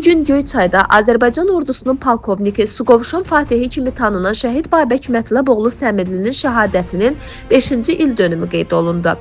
gün Göyçayda Azərbaycan ordusunun polkovniki, Suqovuşan Fatihi kimi tanınan şəhid Babək Mətləboğlu Səmidlinin şəhadətinin 5-ci il dönümü qeyd olundu.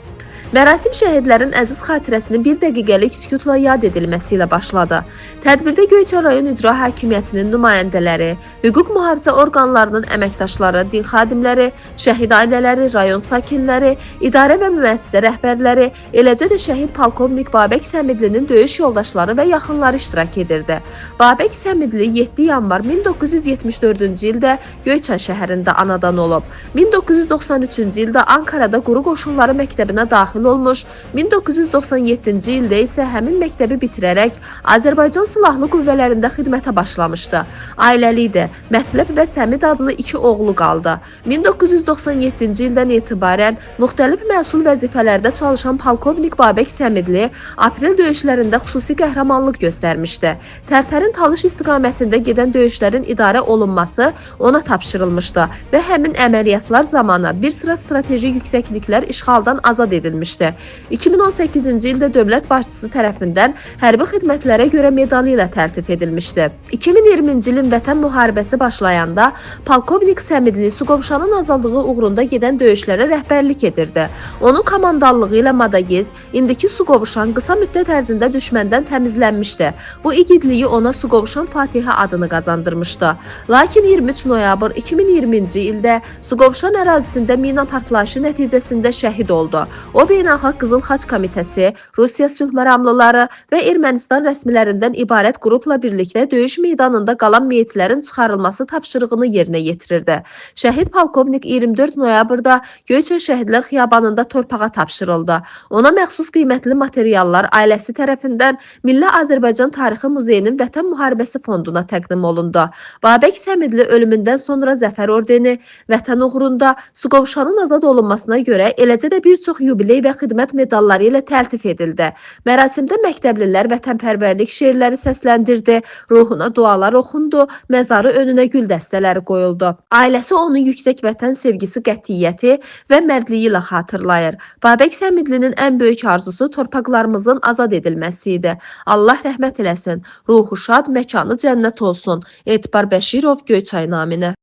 Mərasim şəhidlərin əziz xatirəsini bir dəqiqəlik sükutla yad edilməsi ilə başladı. Tədbirdə Göyçay rayon icra hakimiyyətinin nümayəndələri, hüquq mühafizə orqanlarının əməkdaşları, din xadimləri, şəhid ailələri, rayon sakinləri, idarə və müəssisə rəhbərləri, eləcə də şəhid polkovnik Babək Səmidlinin döyüş yoldaşları və yaxınları iştirak edirdi. Babək Səmidli 7 yanvar 1974-cü ildə Göyçay şəhərində anadan olub. 1993-cü ildə Ankarada Quru Qoşunları məktəbinə daxil olmuş, 1997-ci ildə isə həmin məktəbi bitirərək Azərbaycan Silahlı Qüvvələrində xidmətə başlamışdı. Ailəlidir, Mətləb və Səmid adlı 2 oğlu qaldı. 1997-ci ildən etibarən müxtəlif məsul vəzifələrdə çalışan polkovnik Babək Səmidli aprel döyüşlərində xüsusi qəhrəmanlıq göstərmişdi. Tərtərin Talış istiqamətində gedən döyüşlərin idarə olunması ona tapşırılmışdı və həmin əməliyyatlar zamanı bir sıra strateji yüksəkliklər işğaldan azad edilmişdi. 2018-ci ildə dövlət başçısı tərəfindən hərbi xidmətlərə görə medalı ilə təltif edilmişdi. 2020-ci ilin Vətən müharibəsi başlayanda polkovnik Səmidli Suqovuşanın azaldığı uğrunda gedən döyüşlərə rəhbərlik edirdi. Onun komandanlığı ilə Madagez, indiki Suqovuşan qısa müddət ərzində düşməndən təmizlənmişdi. Bu igidliyi ona Suqovuşan Fatihi adını qazandırmışdı. Lakin 23 noyabr 2020-ci ildə Suqovuşan ərazisində mina partlayışı nəticəsində şəhid oldu. O Beynəlxalq Qızıl Xaç Komitəsi, Rusiya sülh məramlıları və Ermənistan rəsmilərindən ibarət qrupla birlikdə döyüş meydanında qalan meyitlərin çıxarılması tapşırığını yerinə yetirirdi. Şəhid polkovnik 24 noyabrda Göyçay Şəhidlər Xiyabanında torpağa tapşırıldı. Ona məxsus qiymətli materiallar ailəsi tərəfindən Milli Azərbaycan Tarixi Muzeyinin Vətən Müharibəsi fonduna təqdim olundu. Babək Səmidli ölümündən sonra Zəfər ordeni, Vətən uğrunda Suqovuşanın azad olunmasına görə eləcə də bir çox yubiley və xidmət medalları ilə təltif edildi. Mərasimdə məktəblilər vətənpərvərlik şeirləri səsləndirdi, ruhuna dualar oxundu, məzarı önünə gül dəstələri qoyuldu. Ailəsi onu yüksək vətən sevgisi, qətiyyəti və mərdliyi ilə xatırlayır. Babək Səmidlinin ən böyük arzusu torpaqlarımızın azad edilməsi idi. Allah rəhmət eləsin, ruhu şad, məkanı cənnət olsun. Etibar Bəşirov, Göyçay naminə.